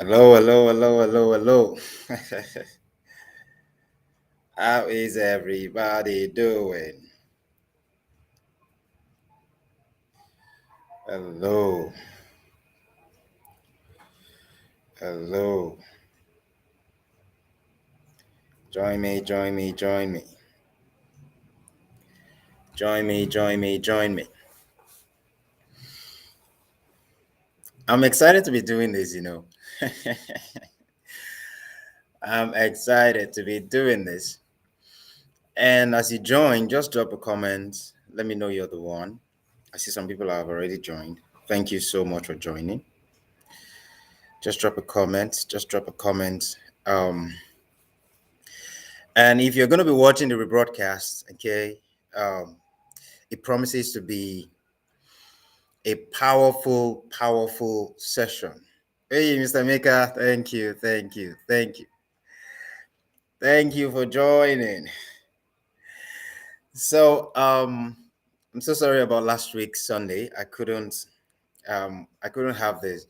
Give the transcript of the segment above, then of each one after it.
Hello, hello, hello, hello, hello. How is everybody doing? Hello, hello. Join me, join me, join me. Join me, join me, join me. I'm excited to be doing this. I'm excited to be doing this. And as you join, just drop a comment. Let me know you're the one. I see some people have already joined. Thank you so much for joining. Just drop a comment. Just drop a comment. And if you're going to be watching the rebroadcast, okay, um, it promises to be a powerful, powerful session. Hey, Mr. Maker, thank you, thank you, thank you, thank you for joining. So, I'm so sorry about last week Sunday. I couldn't have the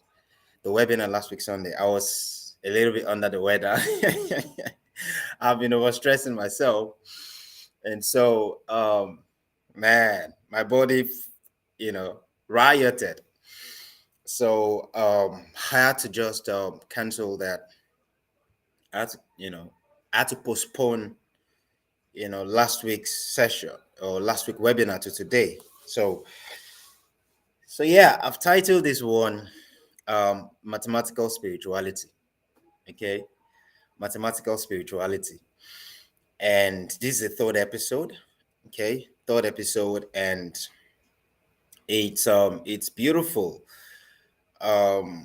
webinar last week Sunday. I was a little bit under the weather. I've been overstressing myself. And so, man, my body, rioted. So I had to just cancel that. I had to, I had to postpone, last week's session or last week webinar to today. So yeah, I've titled this one Mathematical Spirituality. Okay, Mathematical Spirituality. And this is the third episode. Okay, third episode, and it's beautiful. How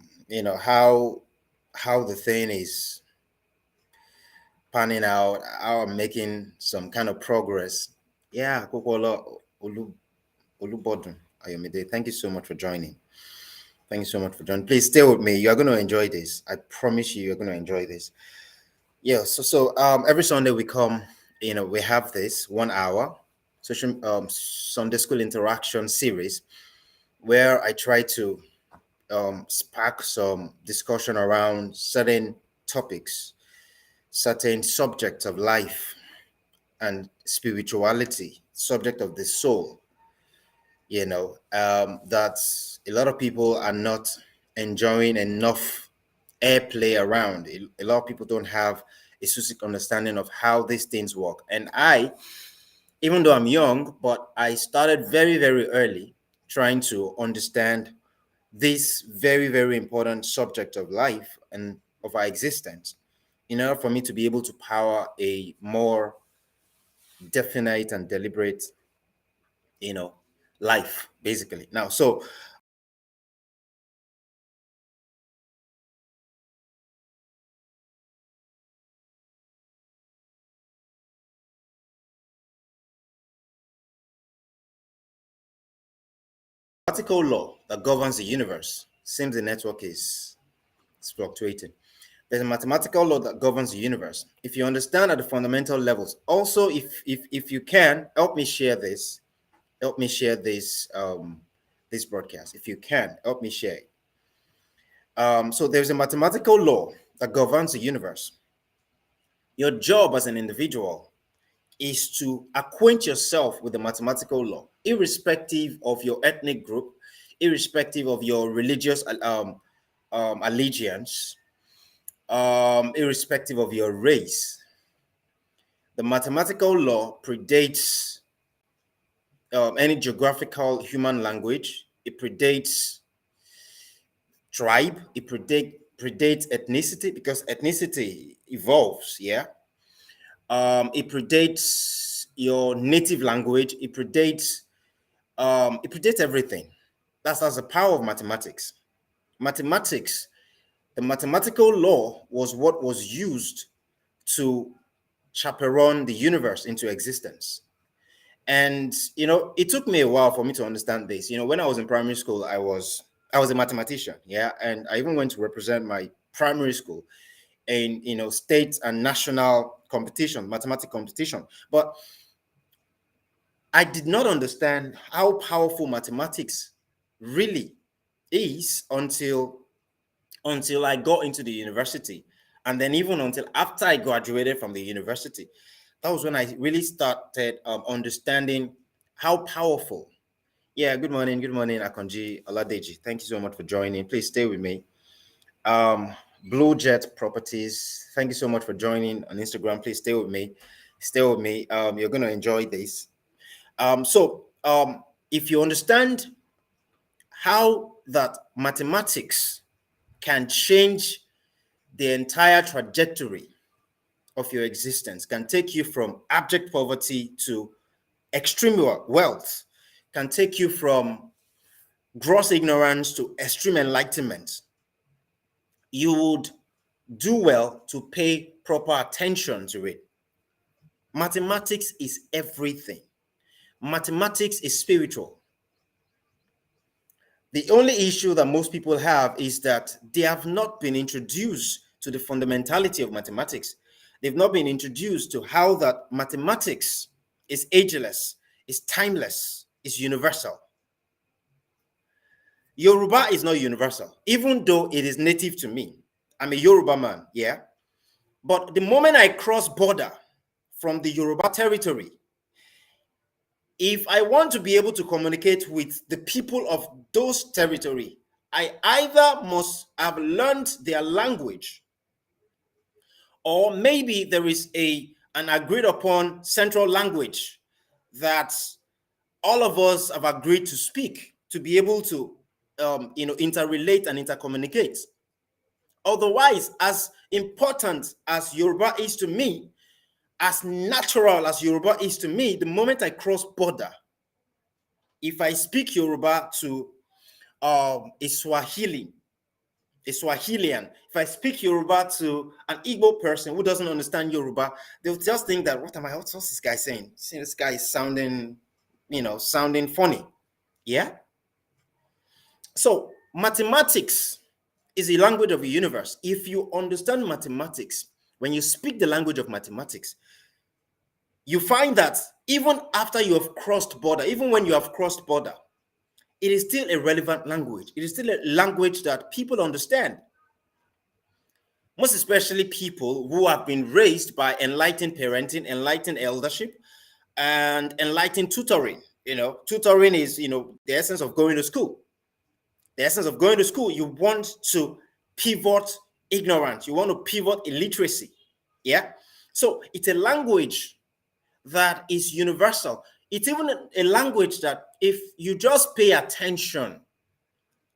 the thing is panning out, how I'm making some kind of progress. Yeah, Kokola Olubodun Ayomide, thank you so much for joining. Thank you so much for joining. Please stay with me. You're going to enjoy this. I promise you're going to enjoy this. Yeah. So every Sunday we come. We have this 1 hour social Sunday school interaction series where I try to spark some discussion around certain topics, certain subjects of life and spirituality, subject of the soul. That a lot of people are not enjoying enough airplay around. A lot of people don't have a specific understanding of how these things work. And even though I'm young, but I started very, very early trying to understand this very, very important subject of life and of our existence in order for me to be able to power a more definite and deliberate, you know, life, basically. Now, so article law that governs the universe seems the network is fluctuating. There's a mathematical law that governs the universe. If you understand at the fundamental levels, also if you can help me share this, help me share this broadcast. If you can help me share it. So there's a mathematical law that governs the universe. Your job as an individual is to acquaint yourself with the mathematical law, irrespective of your ethnic group, irrespective of your religious allegiance, irrespective of your race. The mathematical law predates any geographical human language. It predates tribe. It predates ethnicity because ethnicity evolves. Yeah. It predates your native language. It predates everything. That's the power of mathematics. Mathematics, the mathematical law was what was used to chaperone the universe into existence. And it took me a while for me to understand this. When I was in primary school, I was a mathematician, yeah, and I even went to represent my primary school in state and national competition, mathematics competition. But I did not understand how powerful mathematics really is until until I got into the university. And then even until after I graduated from the university, that was when I really started understanding how powerful. Yeah, good morning, Akonji Oladeji. Thank you so much for joining. Please stay with me. Blue Jet Properties, thank you so much for joining on Instagram. Please stay with me. Stay with me. You're going to enjoy this. If you understand how that mathematics can change the entire trajectory of your existence, can take you from abject poverty to extreme wealth, can take you from gross ignorance to extreme enlightenment, you would do well to pay proper attention to it. Mathematics is everything. Mathematics is spiritual. The only issue that most people have is that they have not been introduced to the fundamentality of mathematics. They've not been introduced to how that mathematics is ageless, is timeless, is universal. Yoruba is not universal, even though it is native to me. I'm a Yoruba man, yeah? But the moment I cross border from the Yoruba territory, if I want to be able to communicate with the people of those territory, I either must have learned their language, or maybe there is an agreed upon central language that all of us have agreed to speak to be able to interrelate and intercommunicate. Otherwise, as important as Yoruba is to me, as natural as Yoruba is to me, the moment I cross border, if I speak Yoruba to a Swahilian, if I speak Yoruba to an Igbo person who doesn't understand Yoruba, they'll just think that, what's this guy saying? See, this guy is sounding funny. Yeah? So mathematics is a language of the universe. If you understand mathematics, when you speak the language of mathematics, you find that even after you have crossed border, even when you have crossed border, it is still a relevant language. It is still a language that people understand. Most especially people who have been raised by enlightened parenting, enlightened eldership, and enlightened tutoring. Tutoring is, the essence of going to school. The essence of going to school, you want to pivot ignorance. You want to pivot illiteracy. Yeah? So it's a language that is universal. It's even a language that if you just pay attention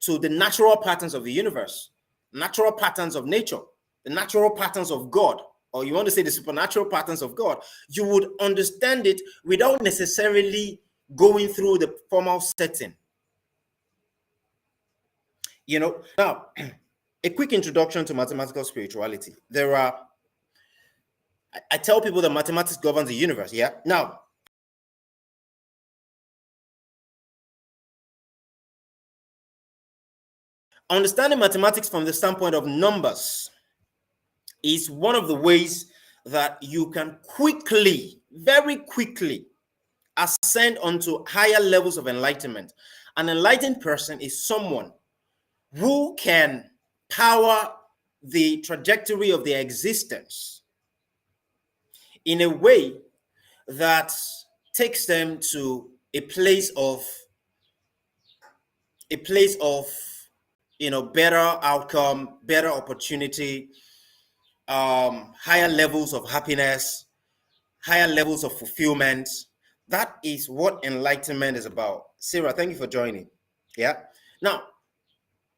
to the natural patterns of the universe, natural patterns of nature, the natural patterns of God, or you want to say the supernatural patterns of God, you would understand it without necessarily going through the formal setting. Now, a quick introduction to mathematical spirituality. I tell people that mathematics governs the universe, yeah? Now, understanding mathematics from the standpoint of numbers is one of the ways that you can very quickly ascend onto higher levels of enlightenment. An enlightened person is someone who can power the trajectory of their existence in a way that takes them to a place of better outcome, better opportunity, higher levels of happiness, higher levels of fulfillment. That is what enlightenment is about. Sarah, thank you for joining. Yeah. Now,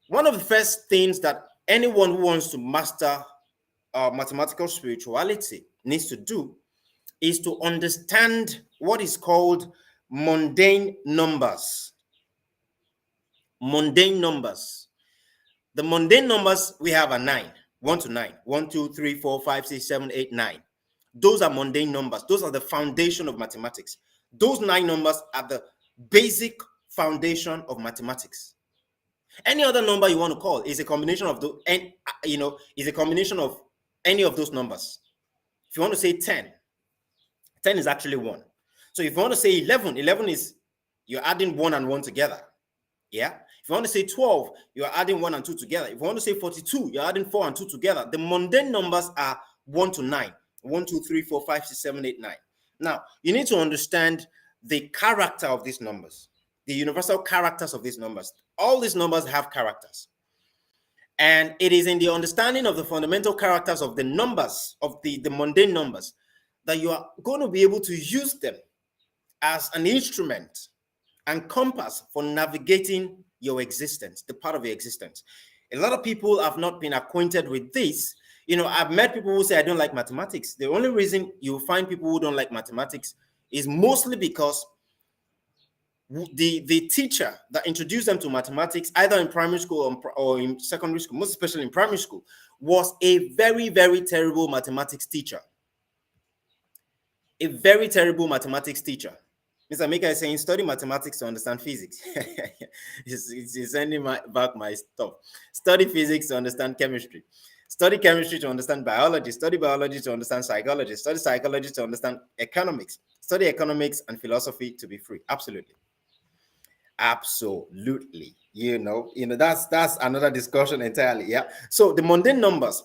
one of the first things that anyone who wants to master mathematical spirituality needs to do is to understand what is called mundane numbers. Mundane numbers. The mundane numbers we have are 9, 1 to 9, 1, 2, 3, 4, 5, 6, 7, 8, 9. Those are mundane numbers. Those are the foundation of mathematics. Those 9 numbers are the basic foundation of mathematics. Any other number you want to call is a combination of is a combination of any of those numbers. If you want to say 10, 10 is actually 1. So if you want to say 11, 11 is you're adding 1 and 1 together. Yeah. If you want to say 12, you're adding 1 and 2 together. If you want to say 42, you're adding 4 and 2 together. The mundane numbers are 1 to 9. 1, 2, 3, 4, 5, 6, 7, 8, 9. Now, you need to understand the character of these numbers, the universal characters of these numbers. All these numbers have characters. And it is in the understanding of the fundamental characters of the numbers, of the mundane numbers, that you are going to be able to use them as an instrument and compass for navigating your existence, the part of your existence. A lot of people have not been acquainted with this. You know, I've met people who say, I don't like mathematics. The only reason you find people who don't like mathematics is mostly because the teacher that introduced them to mathematics, either in primary school or in secondary school, most especially in primary school, was a very, very terrible mathematics teacher. A very terrible mathematics teacher. Mr. Mika is saying, study mathematics to understand physics. He's sending back my stuff. Study physics to understand chemistry. Study chemistry to understand biology. Study biology to understand psychology. Study psychology to understand economics. Study economics and philosophy to be free. Absolutely. Absolutely. You know, that's another discussion entirely. Yeah. So the mundane numbers,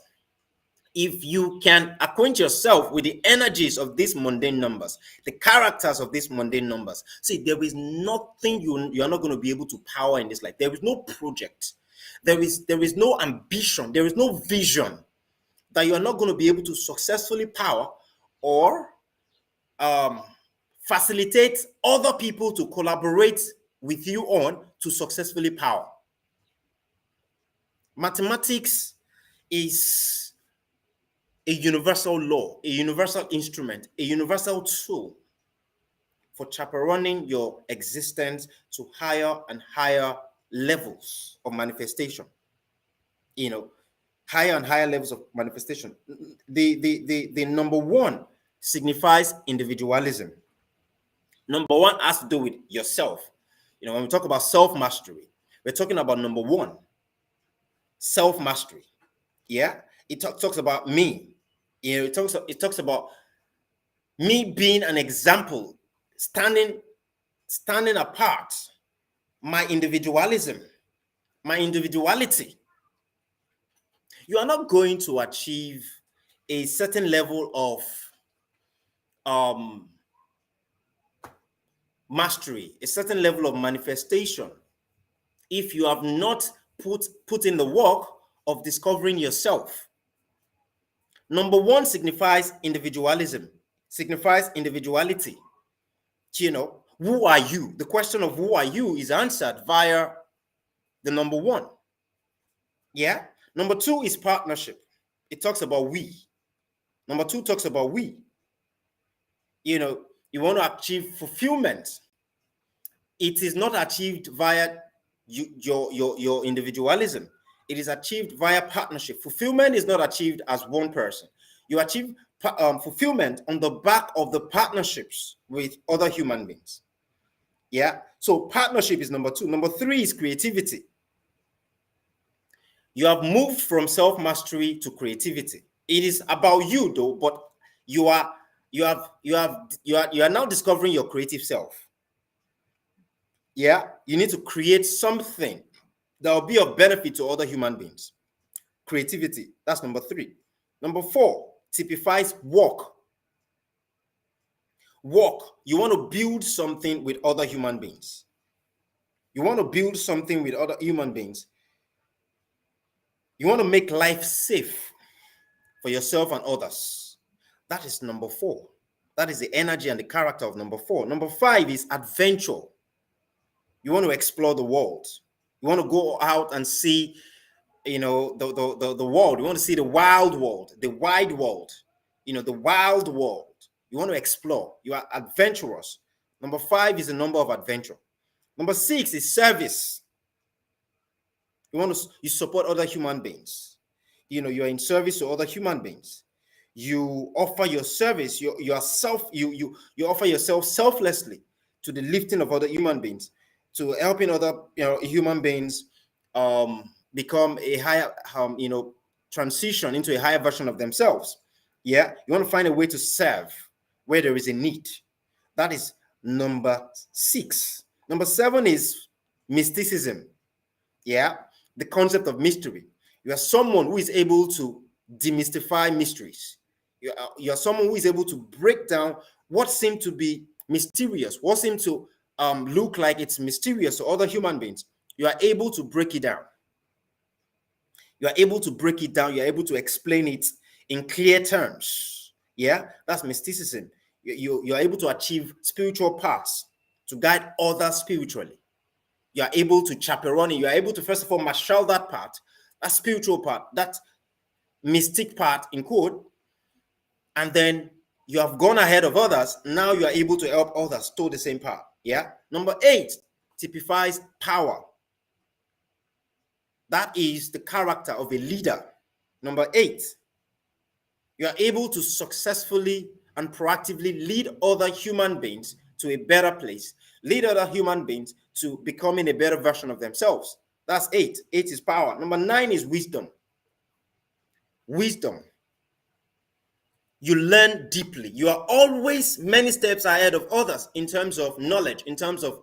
if you can acquaint yourself with the energies of these mundane numbers, the characters of these mundane numbers, see, there is nothing you're not going to be able to power in this life. There is no project. There is no ambition. There is no vision that you're not going to be able to successfully power or facilitate other people to collaborate with you on to successfully power. Mathematics is a universal law, a universal instrument, a universal tool for chaperoning your existence to higher and higher levels of manifestation. You know, higher and higher levels of manifestation. The number one signifies individualism. Number one has to do with yourself. You know, when we talk about self-mastery, we're talking about number one, self-mastery. Yeah, it talks about me. You know, it talks about me being an example, standing apart, my individualism, my individuality. You are not going to achieve a certain level of mastery, a certain level of manifestation, if you have not put in the work of discovering yourself. Number one signifies individualism, signifies individuality. You know, who are you? The question of who are you is answered via the number one. Yeah. Number two is partnership. It talks about we. Number two talks about we. You know, you want to achieve fulfillment. It is not achieved via your individualism. It is achieved via partnership. Fulfillment is not achieved as one person. You achieve fulfillment on the back of the partnerships with other human beings. Yeah. So partnership is number two. Number three is creativity. You have moved from self-mastery to creativity. It is about you though, but you are now discovering your creative self. Yeah, you need to create something that will be of benefit to other human beings. Creativity, that's number three. Number four typifies work. Work, you want to build something with other human beings. You want to build something with other human beings. You want to make life safe for yourself and others. That is number four. That is the energy and the character of number four. Number five is adventure. You want to explore the world. You want to go out and see, you know, the world. You want to see the wild world, the wide world, you know, the wild world. You want to explore. You are adventurous. Number five is the number of adventure. Number six is service. You support other human beings. You know, you're in service to other human beings. You offer your service, you offer yourself selflessly to the lifting of other human beings, to helping other human beings become a higher transition into a higher version of themselves. Yeah, you want to find a way to serve where there is a need. That is number six. Number seven is mysticism. Yeah, the concept of mystery. You are someone who is able to demystify mysteries. You're someone who is able to break down what seemed to be mysterious, what seemed to look like it's mysterious to other human beings. You are able to break it down. You are able to break it down. You're able to explain it in clear terms. Yeah, that's mysticism. You're able to achieve spiritual paths to guide others spiritually. You are able to chaperone it. You are able to, first of all, marshal that part, that spiritual part, that mystic part, in quote, and then you have gone ahead of others. Now you are able to help others to the same path. Yeah. Number 8 typifies power. That is the character of a leader. Number 8, you are able to successfully and proactively lead other human beings to a better place, lead other human beings to becoming a better version of themselves. That's 8. 8 is power. Number 9 is wisdom. Wisdom. You learn deeply. You are always many steps ahead of others in terms of knowledge, in terms of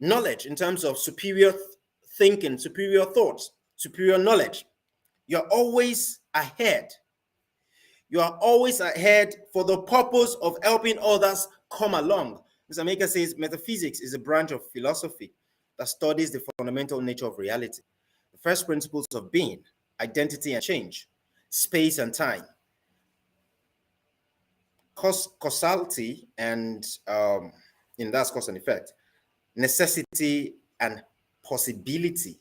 knowledge, in terms of superior thinking, superior thoughts, superior knowledge. You're always ahead. You are always ahead for the purpose of helping others come along. Mr. Maker says metaphysics is a branch of philosophy that studies the fundamental nature of reality, the first principles of being, identity and change, space and time, causality and that's cause and effect, necessity and possibility.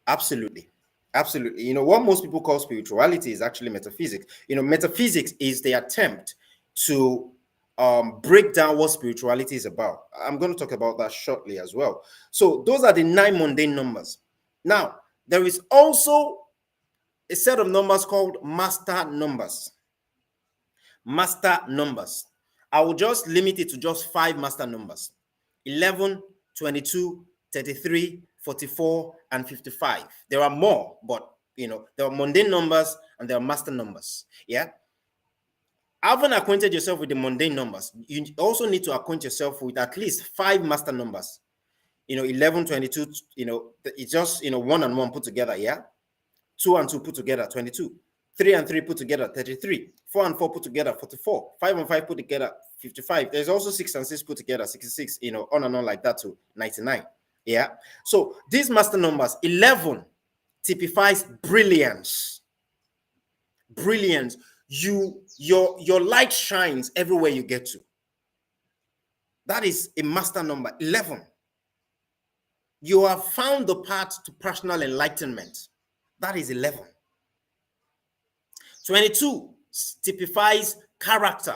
Absolutely. Absolutely. What most people call spirituality is actually metaphysics. Metaphysics is the attempt to break down what spirituality is about. I'm going to talk about that shortly as well. So those are the 9 mundane numbers. Now, there is also a set of numbers called master numbers. Master numbers. I will just limit it to just 5 master numbers: 11, 22, 33, 44, and 55. There are more, but there are mundane numbers and there are master numbers. Yeah. Having acquainted yourself with the mundane numbers, you also need to acquaint yourself with at least 5 master numbers. 11, 22, it's just, 1 and 1 put together. Yeah. 2 and 2 put together, 22. 3 and 3 put together, 33. 4 and 4 put together, 44. 5 and 5 put together, 55. There's also 6 and 6 put together, 66, on and on like that to 99. Yeah. So these master numbers, 11 typifies brilliance. Brilliance. Your light shines everywhere you get to. That is a master number, 11. You have found the path to personal enlightenment. That is 11. 22 typifies character.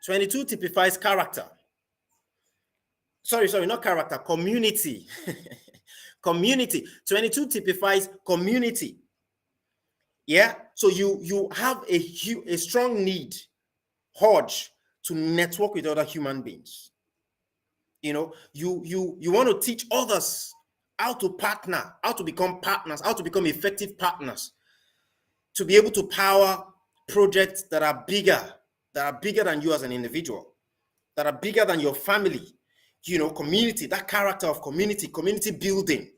22 typifies character. Sorry, not character, community. Community. 22 typifies community. Yeah. So you have a strong need, urge to network with other human beings. You want to teach others how to partner, how to become partners, how to become effective partners, to be able to power projects that are bigger than you as an individual, that are bigger than your family, community, that character of community building.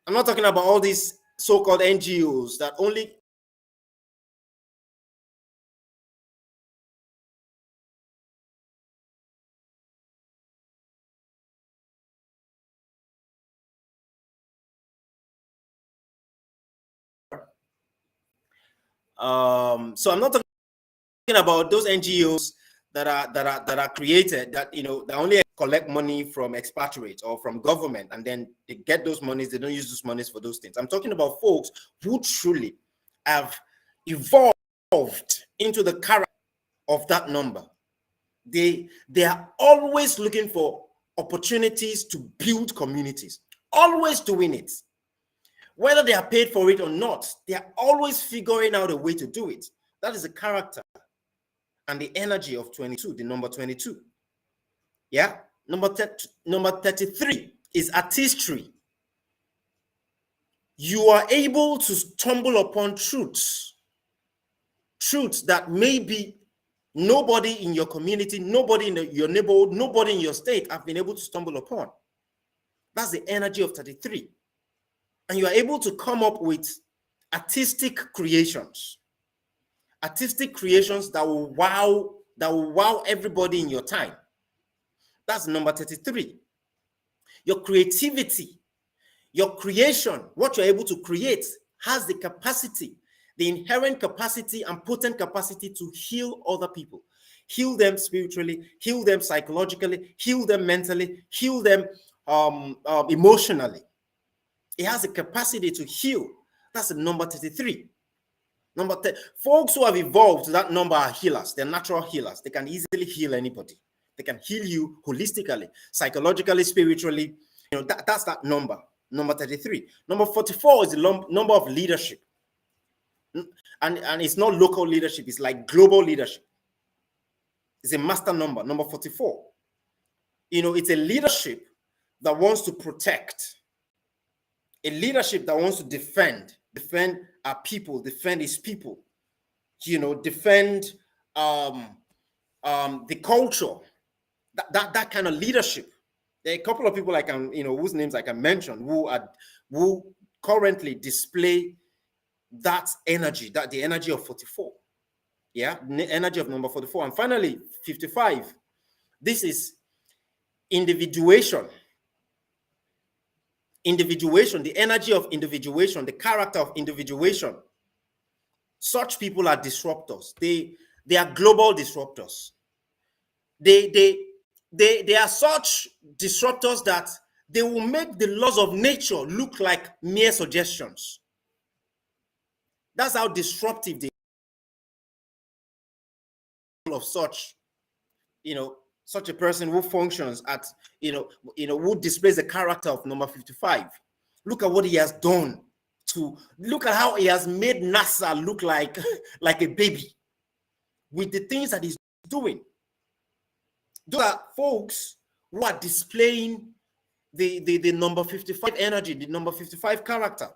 I'm not talking about all these so-called NGOs that only so I'm not talking about those NGOs that are created that that only collect money from expatriates or from government, and then they get those monies. They don't use those monies for those things. I'm talking about folks who truly have evolved into the character of that number. They are always looking for opportunities to build communities, always doing it. Whether they are paid for it or not, they are always figuring out a way to do it. That is the character and the energy of 22, the number 22. Yeah. Number 33 is artistry. You are able to stumble upon truths that maybe nobody in your community, nobody in your neighborhood, nobody in your state have been able to stumble upon. That's the energy of 33. And you are able to come up with artistic creations that will wow everybody in your time. That's number 33. Your creativity, your creation, what you're able to create has the capacity, the inherent capacity and potent capacity to heal other people. Heal them spiritually, heal them psychologically, heal them mentally, heal them emotionally. It has the capacity to heal. That's the number 33. Number 10, folks who have evolved to that number are healers. They're natural healers. They can easily heal anybody. They can heal you holistically, psychologically, spiritually. That's that number 33. Number 44 is the number of leadership. And it's not local leadership, it's like global leadership. It's a master number 44. It's a leadership that wants to protect, a leadership that wants to defend our people, defend his people, defend the culture, that kind of leadership. There are a couple of people I can, whose names I can mention who currently display that energy, the energy of 44. Yeah, the energy of number 44. And finally, 55. This is individuation. Individuation, the energy of individuation, the character of individuation. Such people are disruptors. They are global disruptors. They are such disruptors that they will make the laws of nature look like mere suggestions. That's how disruptive they are of such, such a person who functions at, who displays the character of number 55. Look at what he has done look at how he has made NASA look like a baby with the things that he's doing. Those are folks who are displaying the number 55 energy, the number 55 character.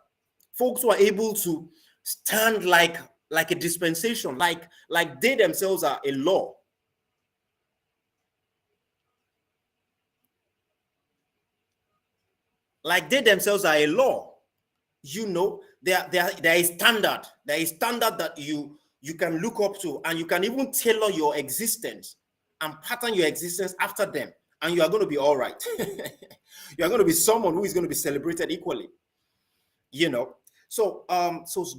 Folks who are able to stand like a dispensation, like they themselves are a law. Like they themselves are a law. There is standard. There is standard that you can look up to, and you can even tailor your existence and pattern your existence after them, and you are going to be all right. You are going to be someone who is going to be celebrated equally. So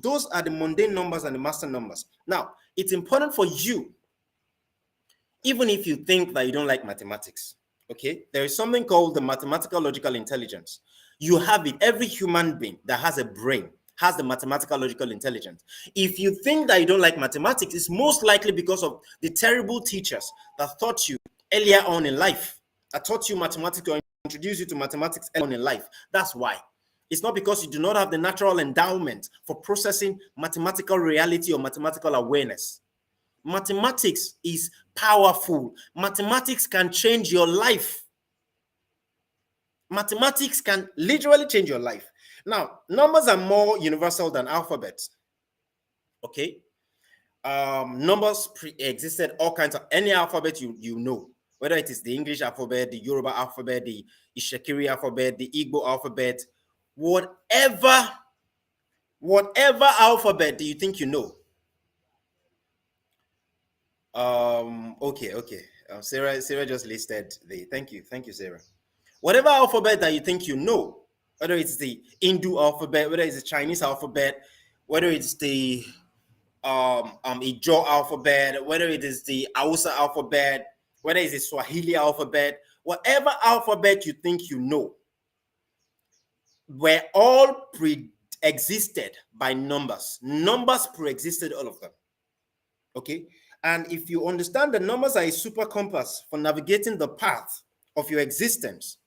those are the mundane numbers and the master numbers. Now, it's important for you, even if you think that you don't like mathematics, okay? There is something called the mathematical logical intelligence. You have it. Every human being that has a brain has the mathematical logical intelligence. If you think that you don't like mathematics, it's most likely because of the terrible teachers that taught you earlier on in life, that taught you mathematics or introduced you to mathematics early on in life. That's why. It's not because you do not have the natural endowment for processing mathematical reality or mathematical awareness. Mathematics is powerful. Mathematics can change your life. Mathematics can literally change your life. Now, numbers are more universal than alphabets. Okay? Numbers pre-existed all kinds of any alphabet you know, whether it is the English alphabet, the Yoruba alphabet, the Ishekiri alphabet, the Igbo alphabet, whatever alphabet do you think you know? Okay. Sarah just listed thank you, Sarah. Whatever alphabet that you think you know, whether it's the Hindu alphabet, whether it's the Chinese alphabet, whether it's the Ijaw alphabet, whether it is the Hausa alphabet, whether it's the Swahili alphabet, whatever alphabet you think you know, were all pre-existed by numbers. Numbers pre-existed all of them. Okay? And if you understand the numbers are a super compass for navigating the path of your existence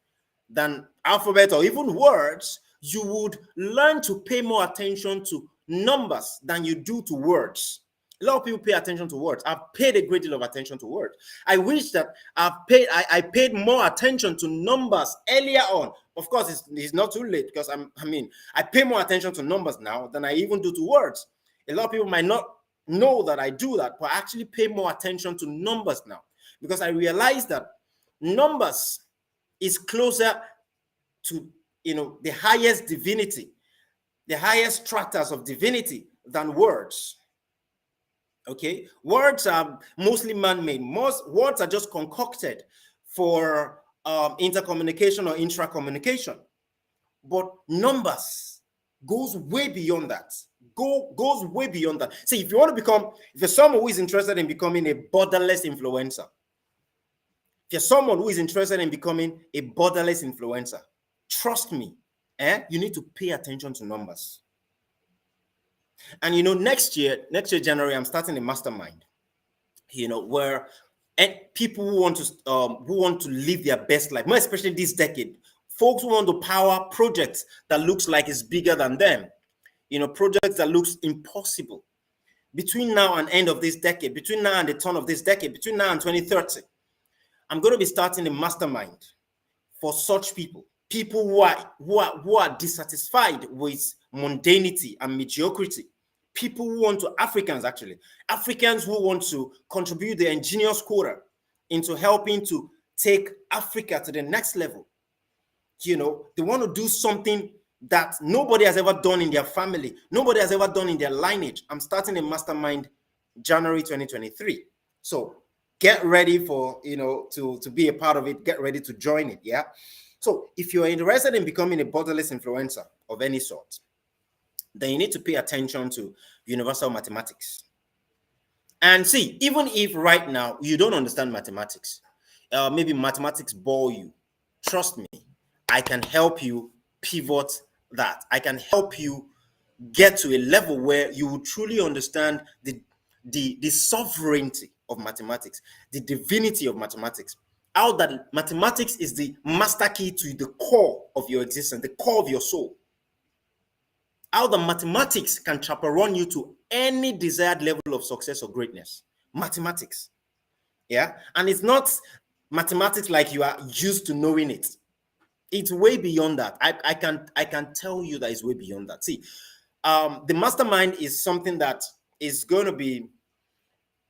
than alphabet or even words, you would learn to pay more attention to numbers than you do to words. A lot of people pay attention to words. I've paid a great deal of attention to words. I wish that I paid more attention to numbers earlier on. Of course, it's not too late because I pay more attention to numbers now than I even do to words. A lot of people might not know that I do that, but I actually pay more attention to numbers now because I realize that numbers is closer to, the highest divinity, the highest strata of divinity than words. Okay, words are mostly man-made. Most words are just concocted for intercommunication or intra-communication. But numbers goes way beyond that. Goes way beyond that. See, if you're someone who is interested in becoming a borderless influencer, if you're someone who is interested in becoming a borderless influencer, trust me, you need to pay attention to numbers. And next year January, I'm starting a mastermind. Where people who want to live their best life, more especially this decade, folks who want to power projects that looks like it's bigger than them, projects that looks impossible between now and end of this decade, between now and the turn of this decade, between now and 2030. I'm going to be starting a mastermind for such people who are dissatisfied with mundanity and mediocrity. People who want to, Africans who want to contribute the ingenious quota into helping to take Africa to the next level. They want to do something that nobody has ever done in their family, nobody has ever done in their lineage. I'm starting a mastermind January 2023. So get ready for, to be a part of it. Get ready to join it. Yeah. So if you're interested in becoming a borderless influencer of any sort, then you need to pay attention to universal mathematics. And see, even if right now you don't understand mathematics, maybe mathematics bore you, trust me, I can help you pivot that. I can help you get to a level where you will truly understand the sovereignty of mathematics, the divinity of mathematics, how that mathematics is the master key to the core of your existence, the core of your soul. How the mathematics can chaperone you to any desired level of success or greatness. Mathematics. Yeah. And it's not mathematics like you are used to knowing it. It's way beyond that. I can tell you that it's way beyond that. See, the mastermind is something that is going to be,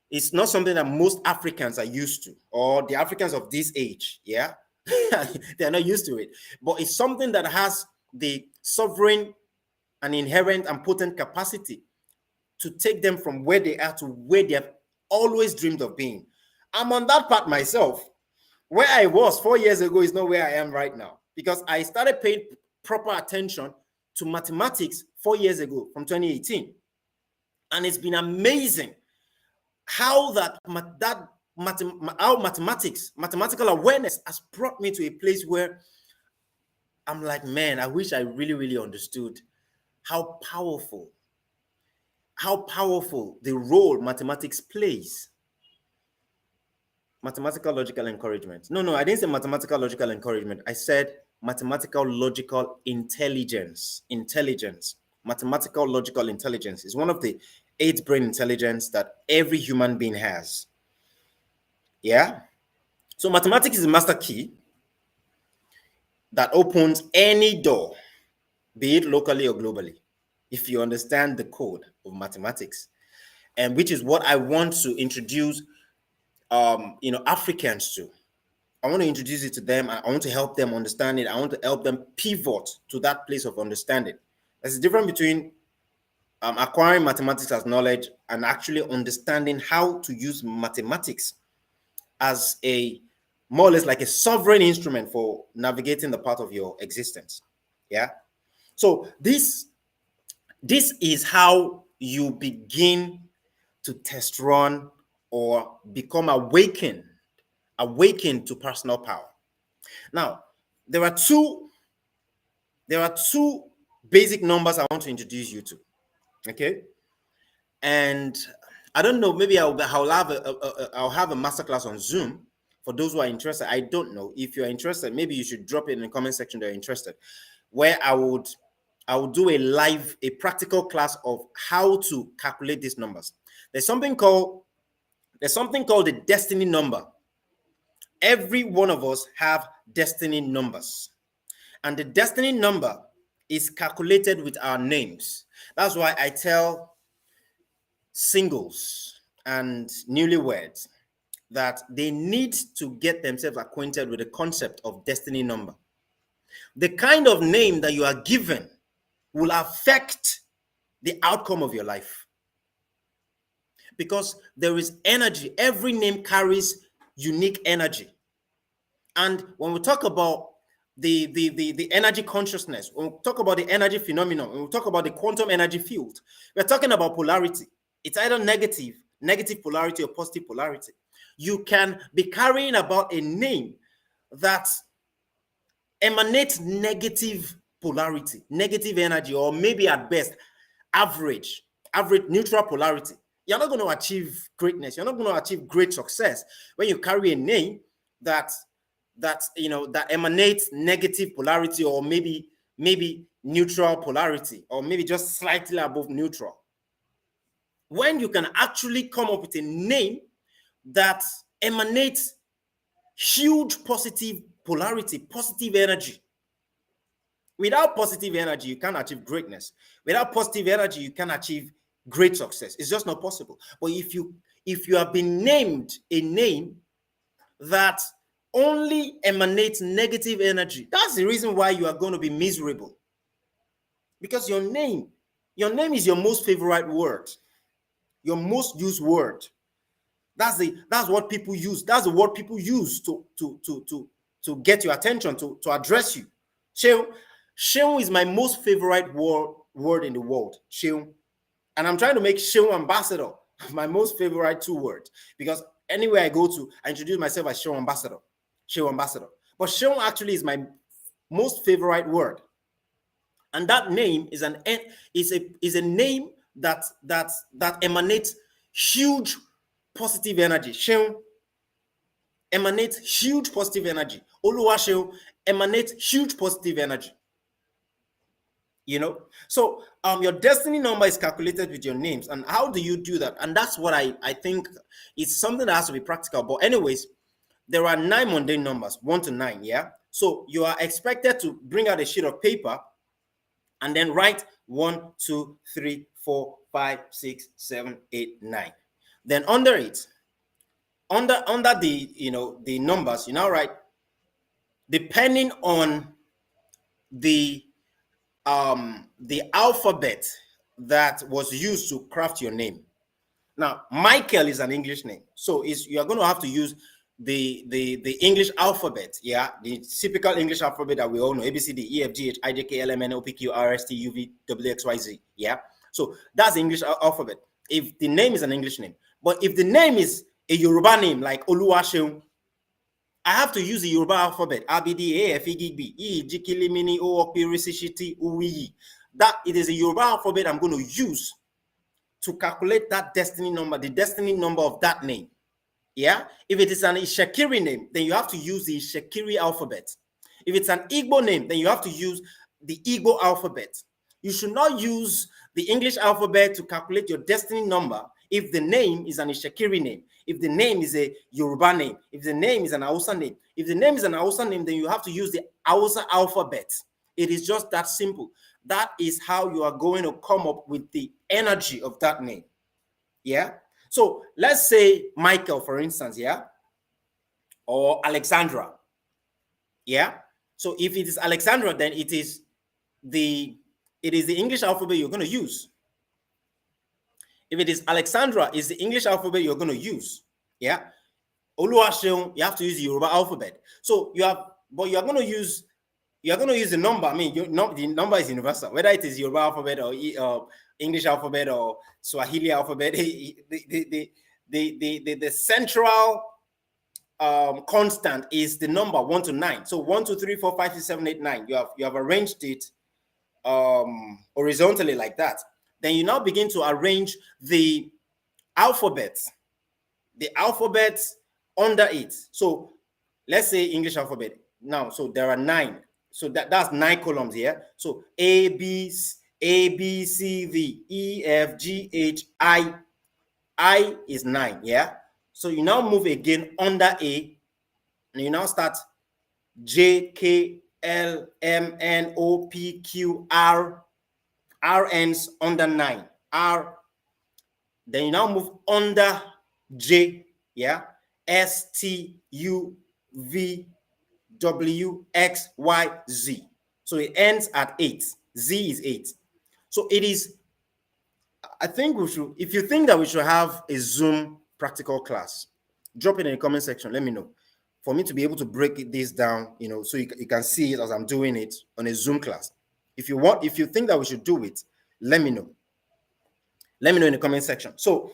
it's not something that most Africans are used to, or the Africans of this age. Yeah. They're not used to it. But it's something that has the sovereign an inherent and potent capacity to take them from where they are to where they have always dreamed of being. I'm on that part myself. Where I was 4 years ago is not where I am right now, because I started paying proper attention to mathematics 4 years ago from 2018. And it's been amazing how mathematical awareness has brought me to a place where I'm like, man, I wish I really, really understood how powerful the role mathematics plays. Mathematical logical encouragement. No, I didn't say mathematical logical encouragement. I said mathematical logical intelligence. Mathematical logical intelligence is one of the 8 brain intelligence that every human being has. Yeah. So mathematics is a master key that opens any door, be it locally or globally, if you understand the code of mathematics, and which is what I want to introduce Africans to. I want to introduce it to them. I want to help them understand it. I want to help them pivot to that place of understanding. There's a difference between acquiring mathematics as knowledge and actually understanding how to use mathematics as a more or less like a sovereign instrument for navigating the path of your existence. Yeah. So this is how you begin to test run or become awakened to personal power. Now, there are two basic numbers I want to introduce you to. Okay. And I don't know, maybe I'll have a masterclass on Zoom for those who are interested. I don't know. If you're interested, maybe you should drop it in the comment section that you're interested, where I would do a practical class of how to calculate these numbers. There's something called the destiny number. Every one of us have destiny numbers, and the destiny number is calculated with our names. That's why I tell singles and newlyweds that they need to get themselves acquainted with the concept of destiny number. The kind of name that you are given will affect the outcome of your life. Because there is energy. Every name carries unique energy. And when we talk about the energy consciousness, when we talk about the energy phenomenon, when we talk about the quantum energy field, we're talking about polarity. It's either negative polarity or positive polarity. You can be carrying about a name that emanates negative polarity, negative energy, or maybe at best average neutral polarity. You're not going to achieve greatness. You're not going to achieve great success when you carry a name that that emanates negative polarity, or maybe neutral polarity, or maybe just slightly above neutral. When you can actually come up with a name that emanates huge positive polarity, positive energy. Without positive energy, you can't achieve greatness. Without positive energy, you can't achieve great success. It's just not possible. But if you have been named a name that only emanates negative energy, that's the reason why you are going to be miserable. Because your name is your most favorite word, your most used word. That's what people use. That's the word people use to get your attention, to address you. Seun is my most favorite word in the world. Seun. And I'm trying to make Seun ambassador my most favorite two words, because anywhere I go to, I introduce myself as Seun ambassador. Seun ambassador. But Seun actually is my most favorite word. And that name is a name that emanates huge positive energy. Seun emanates huge positive energy. Oluwaseun emanates huge positive energy. So your destiny number is calculated with your names. And how do you do that? And that's what I think is something that has to be practical. But anyways, there are 9 mundane numbers, 1 to 9. Yeah. So you are expected to bring out a sheet of paper and then write 1, 2, 3, 4, 5, 6, 7, 8, 9. Then under it, under the numbers, you now write, depending on the alphabet that was used to craft your name. Now, Michael is an English name, so you are going to have to use the English alphabet, yeah, the typical English alphabet that we all know: A B C D E F G H I J K L M N O P Q R S T U V W X Y Z. Yeah, so that's the English alphabet. If the name is an English name, but if the name is a Yoruba name like Oluwaseun, I have to use the Yoruba alphabet: A B D A F E G B E G K L M N O O P R S H T U V E. That it is a Yoruba alphabet I'm going to use to calculate that destiny number, the destiny number of that name. Yeah. If it is an Ishekiri name, then you have to use the Ishekiri alphabet. If it's an Igbo name, then you have to use the Igbo alphabet. You should not use the English alphabet to calculate your destiny number if the name is an Ishekiri name, if the name is a Yoruba name, if the name is an Hausa name. If the name is an Hausa name, then you have to use the Hausa alphabet. It is just that simple. That is how you are going to come up with the energy of that name. Yeah. So let's say Michael, for instance, yeah, or Alexandra. Yeah. So if it is Alexandra, then it is the English alphabet you're going to use. If it is Alexandra, it's the English alphabet you're going to use. Yeah. Oluwaseun, you have to use the Yoruba alphabet. So you are going to use the number. I mean, the number is universal, whether it is Yoruba alphabet or English alphabet or Swahili alphabet. The central constant is the number 1 to 9. So 1, 2, 3, 4, 5, 6, 7, 8, 9. You have arranged it horizontally like that. Then you now begin to arrange the alphabets under it. So let's say English alphabet now. So there are 9. So that's 9 columns here. So A, B, C, D, E, F, G, H, I. I is 9, yeah? So you now move again under A, and you now start J, K, L, M, N, O, P, Q, R. R ends under 9. R. Then you now move under J, yeah? S, T, U, V, W, X, Y, Z. So it ends at 8. Z is 8. So it is, I think we should, if you think that we should have a Zoom practical class, drop it in the comment section. Let me know. For me to be able to break this down, so you can see it as I'm doing it on a Zoom class. If you think that we should do it, let me know. Let me know in the comment section. So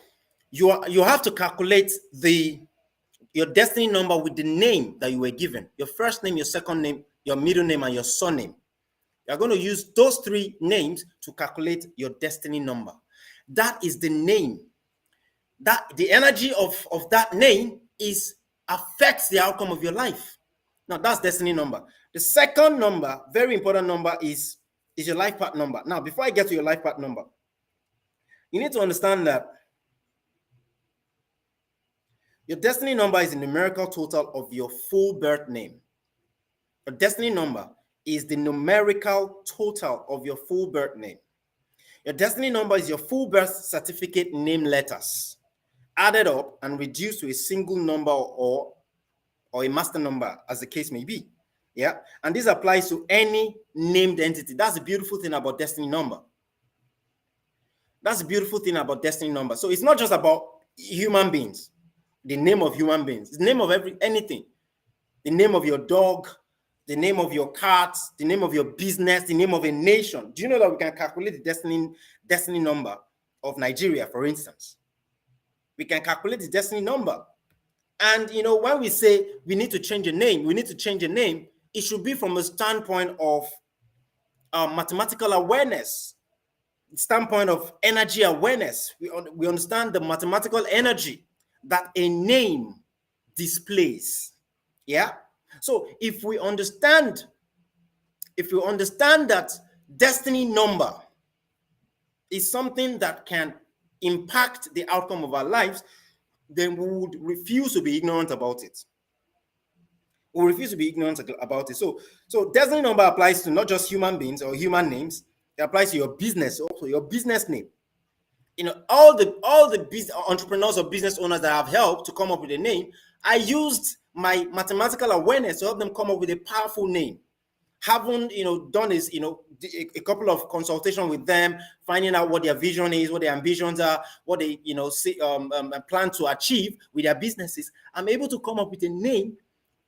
you have to calculate your destiny number with the name that you were given. Your first name, your second name, your middle name, and your surname. You're going to use those 3 names to calculate your destiny number. That is the name. That the energy of that name affects the outcome of your life. Now that's destiny number. The second number, very important number, is your life path number. Now, before I get to your life path number, you need to understand that your destiny number is the numerical total of your full birth name. Your destiny number is the numerical total of your full birth name. Your destiny number is your full birth certificate name letters added up and reduced to a single number or a master number, as the case may be. Yeah, and this applies to any named entity. That's the beautiful thing about destiny number. That's the beautiful thing about destiny number. So it's not just about human beings, the name of human beings, the name of anything, the name of your dog, the name of your cat, the name of your business, the name of a nation. Do you know that we can calculate the destiny number of Nigeria, for instance? We can calculate the destiny number. And, when we say we need to change a name, it should be from a standpoint of mathematical awareness, standpoint of energy awareness. We understand the mathematical energy that a name displays. Yeah. So if we understand that destiny number is something that can impact the outcome of our lives, then we would refuse to be ignorant about it. We refuse to be ignorant about it. So destiny number applies to not just human beings or human names. It applies to your business, also your business name. All the business entrepreneurs or business owners that I've helped to come up with a name, I used my mathematical awareness to help them come up with a powerful name. Having done this, a couple of consultations with them, finding out what their vision is, what their ambitions are, what they plan to achieve with their businesses, I'm able to come up with a name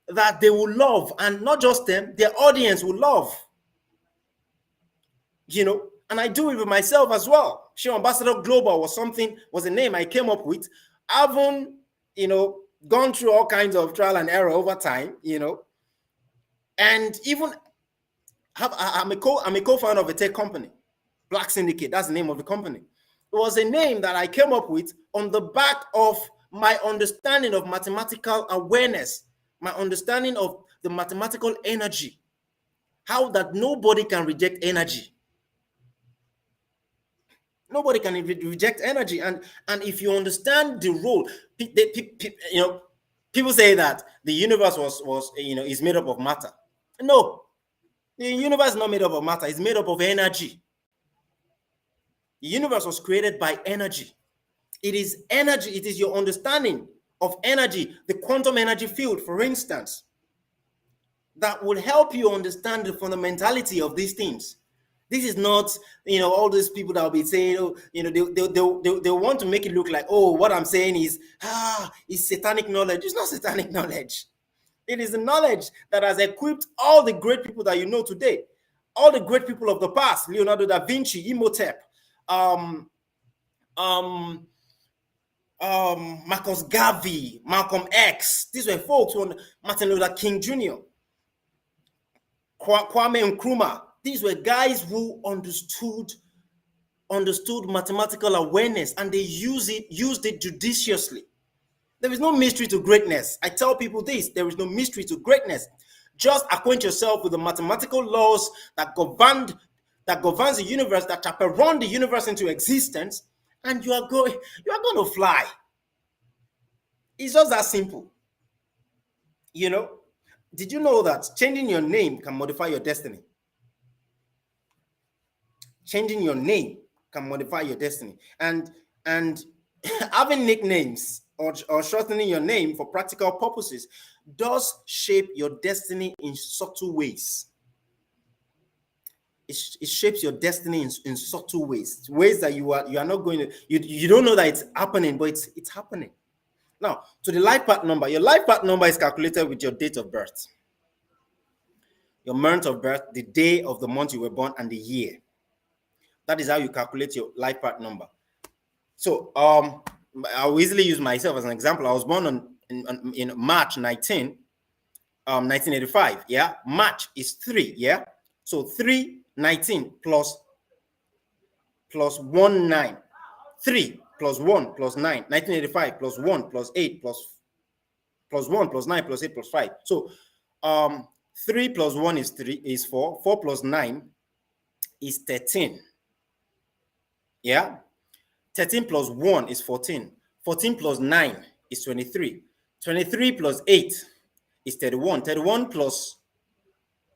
that they will love, and not just them, their audience will love. And I do it with myself as well. Seun Ambassador Global was a name I came up with. I haven't, gone through all kinds of trial and error over time, and even I'm a co-founder of a tech company, Black Syndicate. That's the name of the company. It was a name that I came up with on the back of my understanding of mathematical awareness, my understanding of the mathematical energy, how that nobody can reject energy. Nobody can reject energy. And if you understand the role, people say that the universe is made up of matter. No, the universe is not made up of matter. It's made up of energy. The universe was created by energy. It is energy. It is your understanding of energy, the quantum energy field, for instance, that will help you understand the fundamentality of these things. This is not, all those people that will be saying, they want to make it look like, what I'm saying is satanic knowledge. It's not satanic knowledge. It is the knowledge that has equipped all the great people that you know today, all the great people of the past, Leonardo da Vinci, Imhotep, Marcus Garvey, Malcolm X. These were folks Martin Luther King Jr., Kwame Nkrumah. These were guys who understood mathematical awareness, and they used it judiciously. There is no mystery to greatness. I tell people this: there is no mystery to greatness. Just acquaint yourself with the mathematical laws that governs the universe, that chaperone the universe into existence, and you are going to fly. It's just that simple. Did you know that changing your name can modify your destiny? Changing your name can modify your destiny. And Having nicknames or shortening your name for practical purposes does shape your destiny in subtle ways. It shapes your destiny in subtle ways that you are not going to, you don't know that it's happening, but it's happening. Now, to the life path number, your life path number is calculated with your date of birth, your month of birth, the day of the month you were born, and the year. That is how you calculate your life path number. So I'll easily use myself as an example. I was born in March 1985. Yeah, March is 3. Yeah, so 319 plus 1 9, 3 plus 1 plus 9, 1985 plus 1 plus 8 plus 1 plus 9 plus 8 plus 5. So 3 plus 1 is 4. 4 plus 9 is 13. Yeah, 13 plus 1 is 14. 14 plus 9 is 23. 23 plus 8 is 31. 31 plus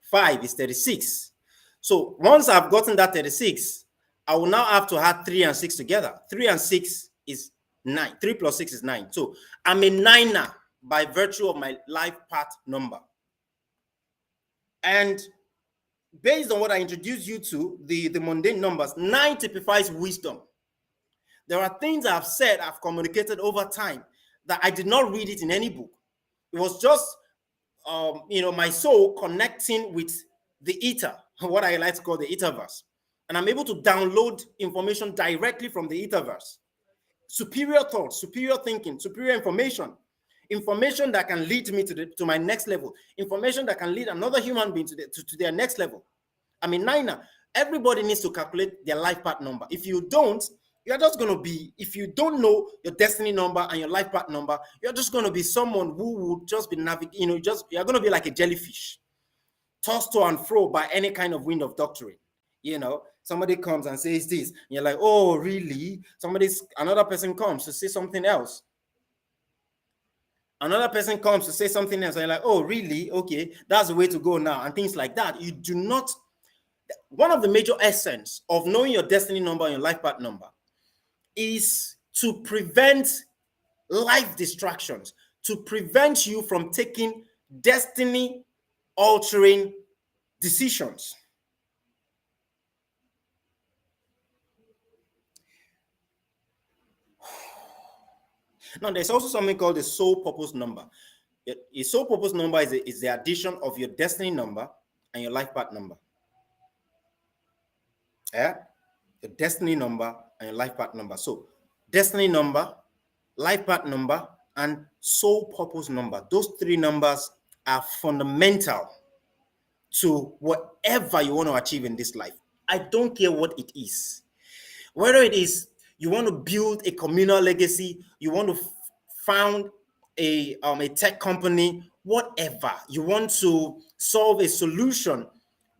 5 is 36. So once I've gotten that 36, I will now have to add 3 and 6 together. 3 and 6 is 9. 3 plus 6 is 9. So I'm a niner by virtue of my life path number. And based on what I introduced you to, the mundane numbers, 9 typifies wisdom. There are things I've said, I've communicated over time that I did not read it in any book. It was just, my soul connecting with the ether, what I like to call the etherverse. And I'm able to download information directly from the etherverse. Superior thoughts, superior thinking, superior information that can lead me to my next level, information that can lead another human being to their next level. I mean, Nina, everybody needs to calculate their life path number. If you don't, you're just going to be, if you don't know your destiny number and your life path number, you're just going to be someone who would just be navigating, you're going to be like a jellyfish, tossed to and fro by any kind of wind of doctrine. Somebody comes and says this, and you're like, oh, really? Another person comes to say something else. Another person comes to say something else, and you're like, oh, really? Okay, that's the way to go now, and things like that. You do not, one of the major essence of knowing your destiny number and your life path number is to prevent life distractions, to prevent you from taking destiny altering decisions. Now, there's also something called the soul purpose number. Your soul purpose number is the addition of your destiny number and your life path number. Yeah, your destiny number and your life path number. So, destiny number, life path number, and soul purpose number. Those three numbers are fundamental to whatever you want to achieve in this life. I don't care what it is. Whether it is you want to build a communal legacy, you want to found a tech company, whatever. You want to solve a solution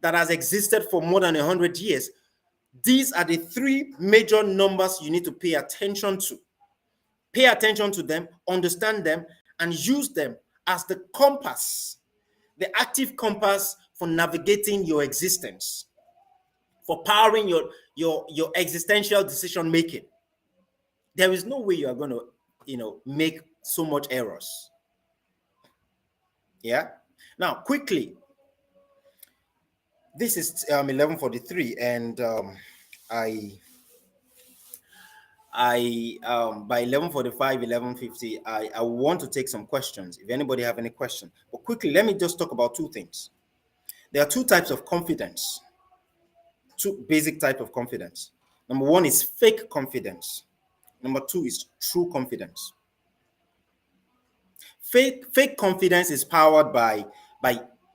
that has existed for more than 100 years. These are the three major numbers you need to pay attention to. Pay attention to them, understand them, and use them as the compass, the active compass for navigating your existence, for powering your existential decision making. There is no way you are going to, make so much errors. Yeah. Now, quickly, this is 11:43, and by 11:45, 11:50, I want to take some questions. If anybody have any question, but quickly, let me just talk about two things. There are two types of confidence. Two basic types of confidence. Number one is fake confidence. Number two is true confidence. Fake confidence is powered by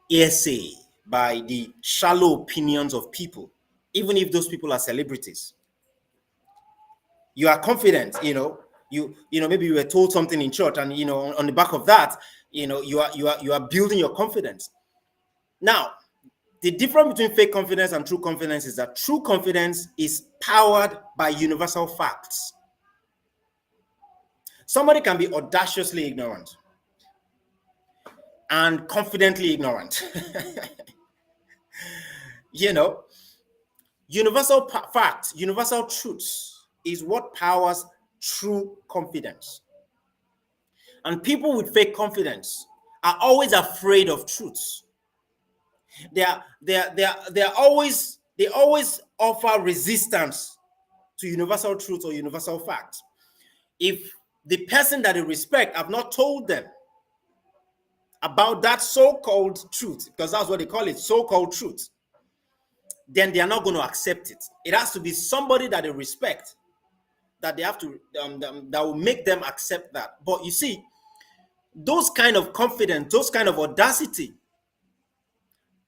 hearsay, by the shallow opinions of people, even if those people are celebrities. You are confident, maybe you were told something in church, and on the back of that, you are building your confidence. Now, the difference between fake confidence and true confidence is that true confidence is powered by universal facts. Somebody can be audaciously ignorant and confidently ignorant. Universal facts, universal truths is what powers true confidence. And people with fake confidence are always afraid of truths. They always offer resistance to universal truth or universal fact. If the person that they respect have not told them about that so-called truth, because that's what they call it, so-called truth, then they are not going to accept it. It has to be somebody that they respect that they have to that will make them accept that. But you see, those kind of confidence, those kind of audacity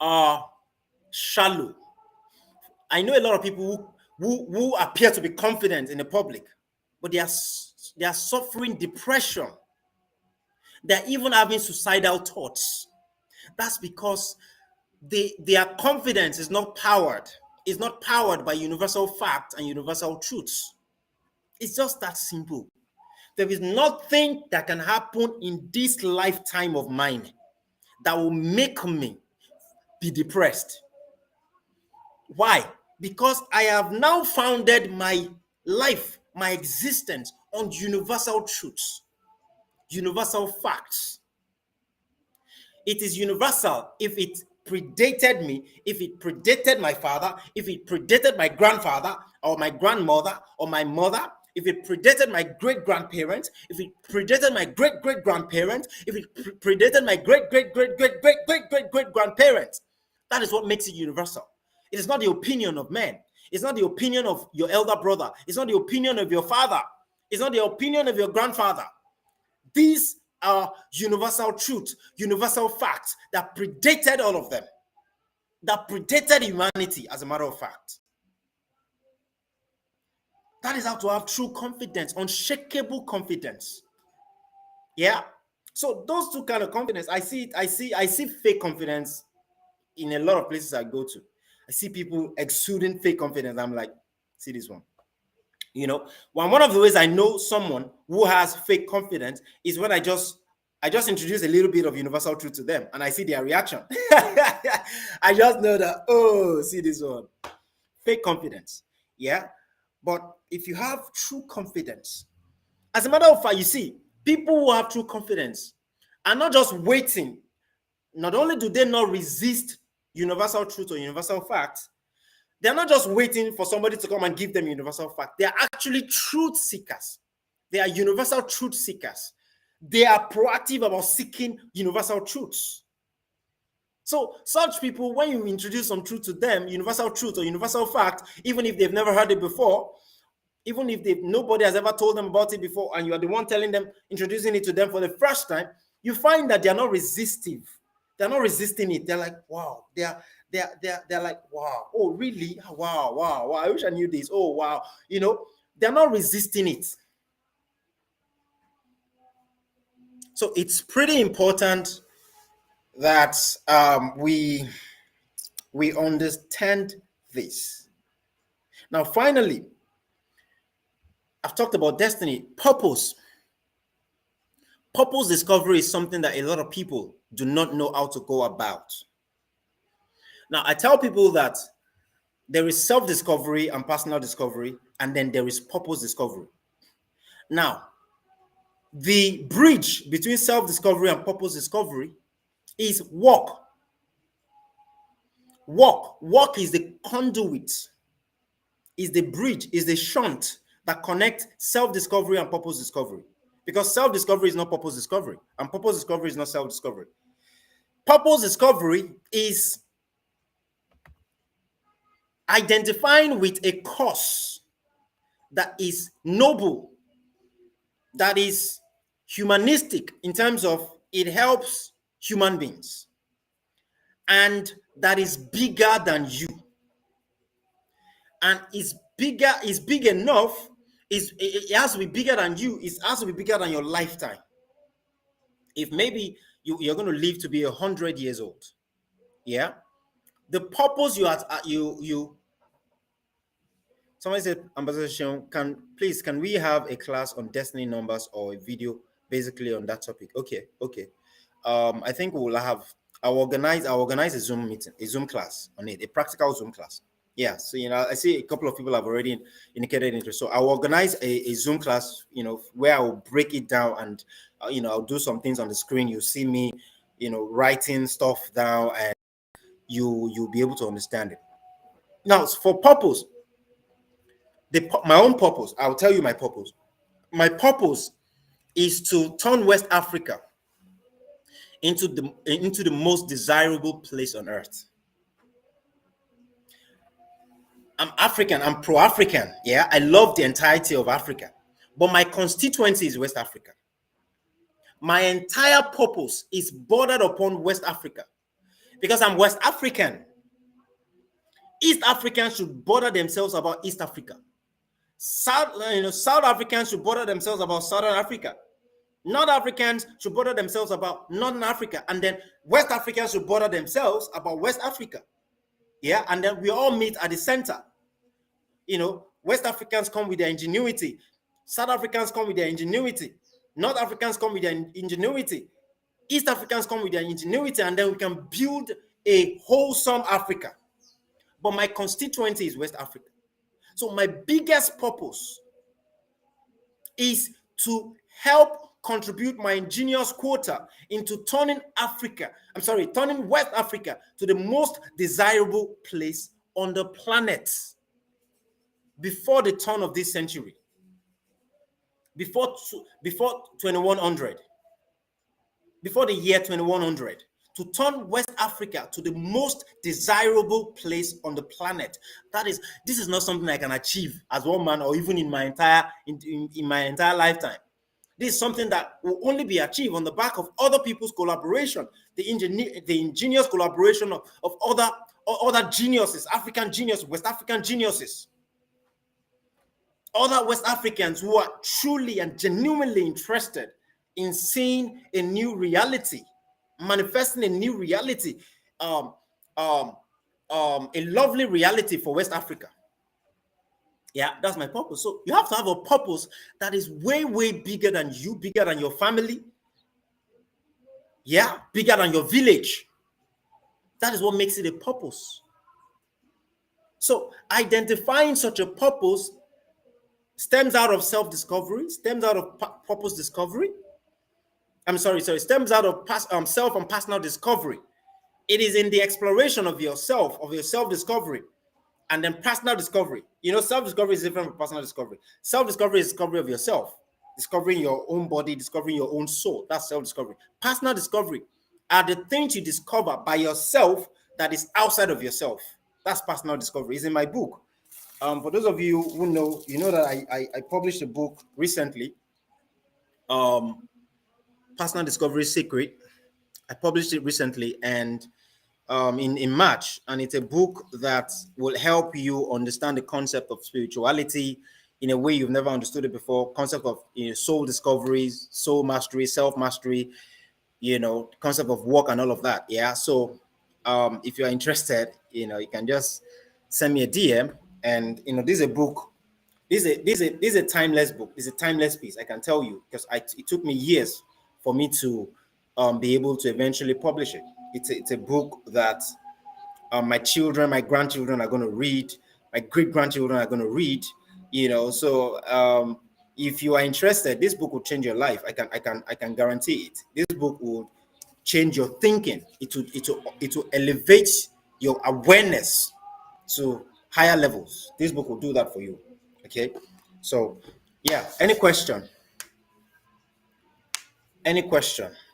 are shallow. I know a lot of people who appear to be confident in the public, but they are suffering depression. They're even having suicidal thoughts. That's because their confidence is not powered. It's not powered by universal facts and universal truths. It's just that simple. There is nothing that can happen in this lifetime of mine that will make me be depressed. Why? Because I have now founded my life, my existence on universal truths, universal facts. It is universal if it predated me, if it predated my father, if it predated my grandfather or my grandmother or my mother, if it predated my great-grandparents, if it predated my great-great-grandparents, if it predated my great-great-great-great-great-great-great-grandparents. That is what makes it universal. It is not the opinion of men. It's not the opinion of your elder brother. It's not the opinion of your father. It's not the opinion of your grandfather. These are universal truths, universal facts that predated all of them, that predated humanity, as a matter of fact. That is how to have true confidence, unshakable confidence. Yeah. So those two kind of confidence, I see fake confidence in a lot of places I go to. I see people exuding fake confidence. I'm like, see this one. One of the ways I know someone who has fake confidence is when I just introduce a little bit of universal truth to them and I see their reaction. I just know that, oh, see this one. Fake confidence. Yeah. But if you have true confidence, as a matter of fact, you see, people who have true confidence are not just waiting. Not only do they not resist universal truth or universal facts, they're not just waiting for somebody to come and give them universal fact. They are actually truth seekers. They are universal truth seekers. They are proactive about seeking universal truths. So such people, when you introduce some truth to them, universal truth or universal fact, even if they've never heard it before, even if nobody has ever told them about it before, and you are the one telling them, introducing it to them for the first time, you find that they are not resistive. They're not resisting it. They're like, wow. They're like, wow. Oh, really? Wow, wow, wow. I wish I knew this. Oh, wow. They're not resisting it. So it's pretty important that we understand this. Now, finally, I've talked about destiny, purpose. Purpose discovery is something that a lot of people do not know how to go about. Now, I tell people that there is self-discovery and personal discovery, and then there is purpose discovery. Now, the bridge between self-discovery and purpose discovery is work. Work is the conduit, is the bridge, is the shunt that connects self-discovery and purpose discovery. Because self-discovery is not purpose discovery, and purpose discovery is not self-discovery. Purpose discovery is identifying with a cause that is noble, that is humanistic in terms of it helps human beings, and that is bigger than you, and is big enough. It has to be bigger than you. It has to be bigger than your lifetime. If maybe you're going to live to be 100 years old, yeah, the purpose somebody said, Ambassador Seun, can we have a class on destiny numbers or a video basically on that topic? Okay. I think I'll organize a Zoom meeting, a Zoom class on it, a practical Zoom class. Yeah, so I see a couple of people have already indicated interest. So I'll organize a Zoom class, where I'll break it down, and I'll do some things on the screen. You see me, writing stuff down, and you'll be able to understand it. Now, for purpose, my own purpose, I'll tell you my purpose. My purpose is to turn West Africa into the most desirable place on earth. I'm African, I'm pro-African. Yeah, I love the entirety of Africa. But my constituency is West Africa. My entire purpose is bordered upon West Africa because I'm West African. East Africans should bother themselves about East Africa. South Africans should bother themselves about Southern Africa. North Africans should bother themselves about Northern Africa. And then West Africans should bother themselves about West Africa. Yeah, and then we all meet at the center. West Africans come with their ingenuity. South Africans come with their ingenuity. North Africans come with their ingenuity. East Africans come with their ingenuity, and then we can build a wholesome Africa. But my constituency is West Africa. So my biggest purpose is to help contribute my ingenious quota into turning West Africa to the most desirable place on the planet before the turn of this century, before 2100, before the year 2100, to turn West Africa to the most desirable place on the planet. This is not something I can achieve as one man, or even in my entire lifetime. This is something that will only be achieved on the back of other people's collaboration, the ingenious collaboration of other geniuses, African geniuses, West African geniuses, other West Africans who are truly and genuinely interested in seeing a new reality, manifesting a new reality, a lovely reality for West Africa. Yeah, that's my purpose. So you have to have a purpose that is way, way bigger than you, bigger than your family. Yeah, bigger than your village. That is what makes it a purpose. So identifying such a purpose stems out of self-discovery, stems out of purpose discovery. Stems out of self and personal discovery. It is in the exploration of yourself, of your self-discovery, and then personal discovery. Self-discovery is different from personal discovery. Self-discovery is discovery of yourself, discovering your own body, discovering your own soul. That's self-discovery. Personal discovery are the things you discover by yourself that is outside of yourself. That's personal discovery. It's in my book. For those of you who know, that I published a book recently, Personal Discovery Secret. I published it recently, and in March, and it's a book that will help you understand the concept of spirituality in a way you've never understood it before. Concept of soul discoveries, soul mastery, self mastery, concept of work and all of that. Yeah. So if you're interested, you can just send me a DM, and this is a book. This is a timeless book. It's a timeless piece. I can tell you, because it took me years for me to be able to eventually publish it. It's a book that my children, my grandchildren are going to read, my great grandchildren are going to read. So if you are interested, this book will change your life. I can guarantee it. This book will change your thinking. It will elevate your awareness to higher levels. This book will do that for you. Okay. So yeah, any question?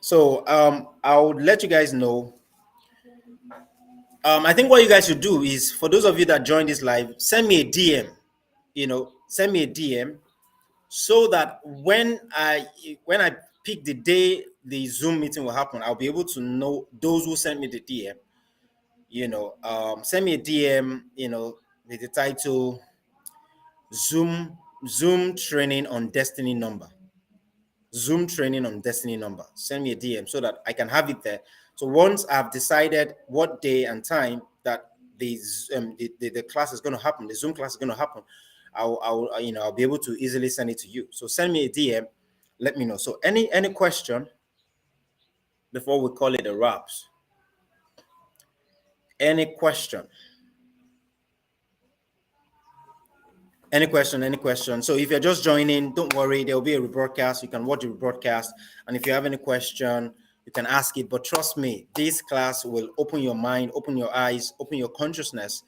So I'll let you guys know. I think what you guys should do is, for those of you that join this live, send me a DM. Send me a DM, so that when I pick the day the Zoom meeting will happen, I'll be able to know those who send me the DM. Send me a DM, with the title Zoom training on destiny number. Zoom training on destiny number. Send me a DM so that I can have it there. So once I've decided what day and time that the class is going to happen, the Zoom class is going to happen, I'll be able to easily send it to you. So send me a DM, let me know. So any question before we call it a wraps? Any question? Any question, any question. So if you're just joining, don't worry, there'll be a rebroadcast. You can watch the rebroadcast. And if you have any question, you can ask it. But trust me, this class will open your mind, open your eyes, open your consciousness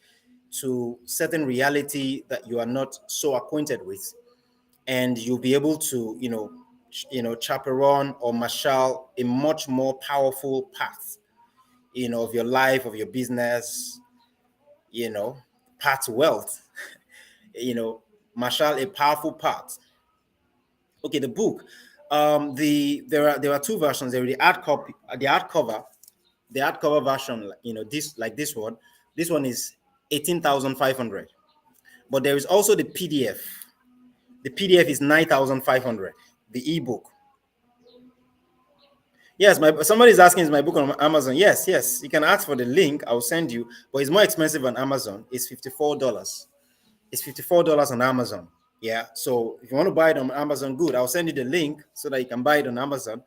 to certain reality that you are not so acquainted with. And you'll be able to, chaperone or marshal a much more powerful path, of your life, of your business, path to wealth, marshal a powerful path. Okay, the book. There are two versions. There are the hard copy, the hardcover version. This one. This one is 18,500. But there is also the PDF. The PDF is 9,500. The ebook. Yes, somebody is asking, is my book on Amazon? Yes, yes. You can ask for the link. I'll send you, but it's more expensive on Amazon. It's $54. It's $54 on Amazon. Yeah. So if you want to buy it on Amazon, good. I'll send you the link so that you can buy it on Amazon.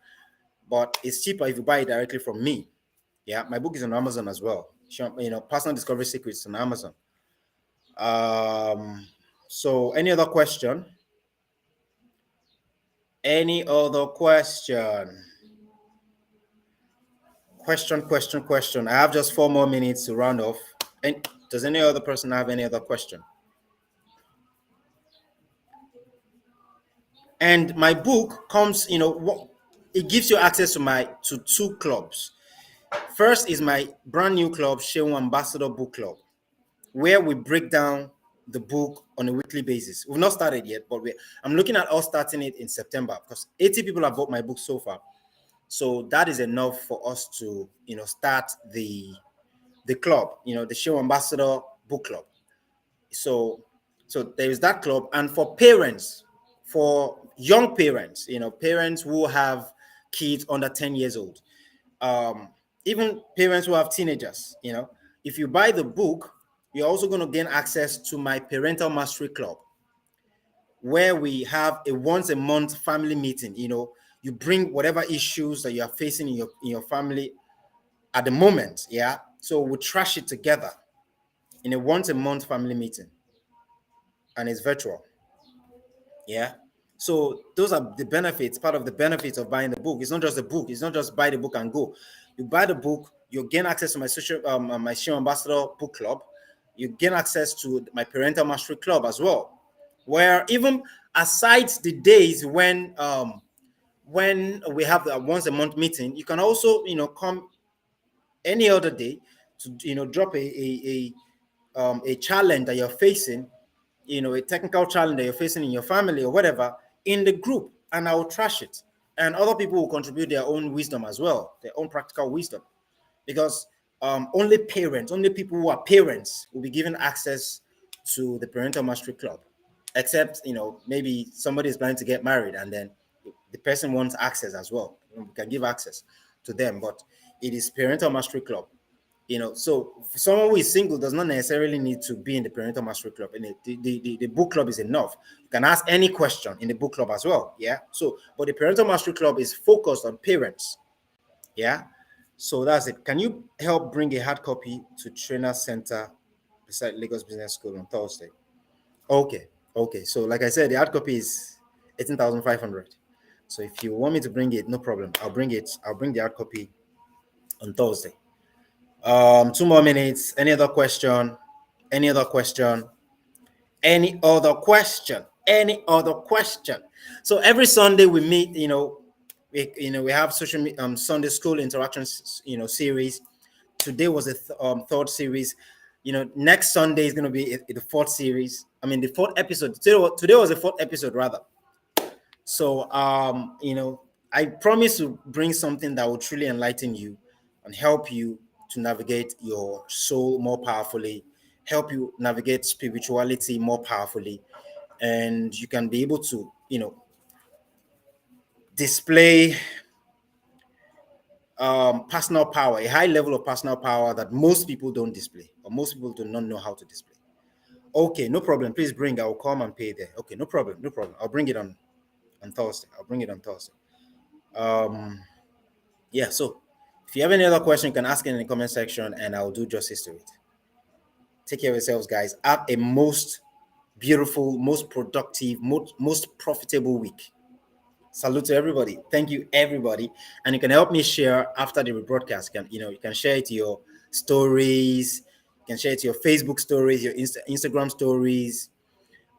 But it's cheaper if you buy it directly from me. Yeah. My book is on Amazon as well. Personal discovery secrets on Amazon. So any other question? Any other question? Question. I have just 4 more minutes to round off. And does any other person have any other question? And my book comes, it gives you access to 2 clubs. First is my brand new club, Seun Ambassador Book Club, where we break down the book on a weekly basis. We've not started yet, but I'm looking at us starting it in September because 80 people have bought my book so far. So that is enough for us to, start the club, the Seun Ambassador Book Club. So there is that club. And for parents, for young parents, parents who have kids under 10 years old, even parents who have teenagers, if you buy the book, you're also going to gain access to my Parental Mastery Club, where we have a once a month family meeting. You bring whatever issues that you are facing in your family at the moment. Yeah. So we trash it together in a once a month family meeting, and it's virtual. Yeah. So those are the benefits, part of the benefits of buying the book. It's not just a book. It's not just buy the book and go. You buy the book, you gain access to my my Seun Ambassador Book Club. You gain access to my Parental Mastery Club as well, where even aside the days when we have the once a month meeting, you can also come any other day to drop a challenge that you're facing, a technical challenge that you're facing in your family or whatever, in the group, and I will trash it. And other people will contribute their own wisdom as well, their own practical wisdom, because only people who are parents will be given access to the Parental Mastery Club, except maybe somebody is planning to get married and then the person wants access as well. We can give access to them, but it is Parental Mastery Club. So for someone who is single does not necessarily need to be in the Parental Mastery Club. And the book club is enough. You can ask any question in the book club as well. Yeah. So, but the Parental Mastery Club is focused on parents. Yeah. So that's it. Can you help bring a hard copy to Trainer Center beside Lagos Business School on Thursday? Okay. Okay. So like I said, the hard copy is 18,500. So if you want me to bring it, no problem. I'll bring it. I'll bring the hard copy on Thursday. 2 more minutes. Any other question? Any other question? Any other question? Any other question? So every Sunday we meet. We have Sunday school interactions. Series. Today was the third series. Next Sunday is going to be the fourth series. I mean, the fourth episode. Today was the fourth episode, rather. So, I promise to bring something that will truly enlighten you and help you to navigate your soul more powerfully, help you navigate spirituality more powerfully, and you can be able to, display personal power, a high level of personal power that most people don't display, or most people do not know how to display. Okay, no problem. Please bring. I will come and pay there. Okay, no problem. No problem. I'll bring it on Thursday. I'll bring it on Thursday. Yeah, so if you have any other question, you can ask it in the comment section and I'll do justice to it. Take care of yourselves, guys. Have a most beautiful, most productive, most profitable week. Salute to everybody. Thank you, everybody. And you can help me share after the rebroadcast. You can share it to your stories. You can share it to your Facebook stories, your Instagram stories.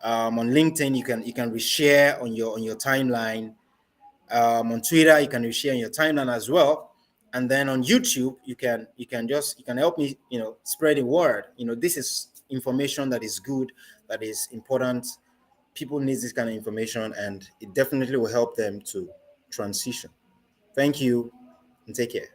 On LinkedIn, you can reshare on your timeline. On Twitter, you can reshare on your timeline as well. And then on YouTube, you can help me, spread the word. This is information that is good, that is important. People need this kind of information, and it definitely will help them to transition. Thank you, and take care.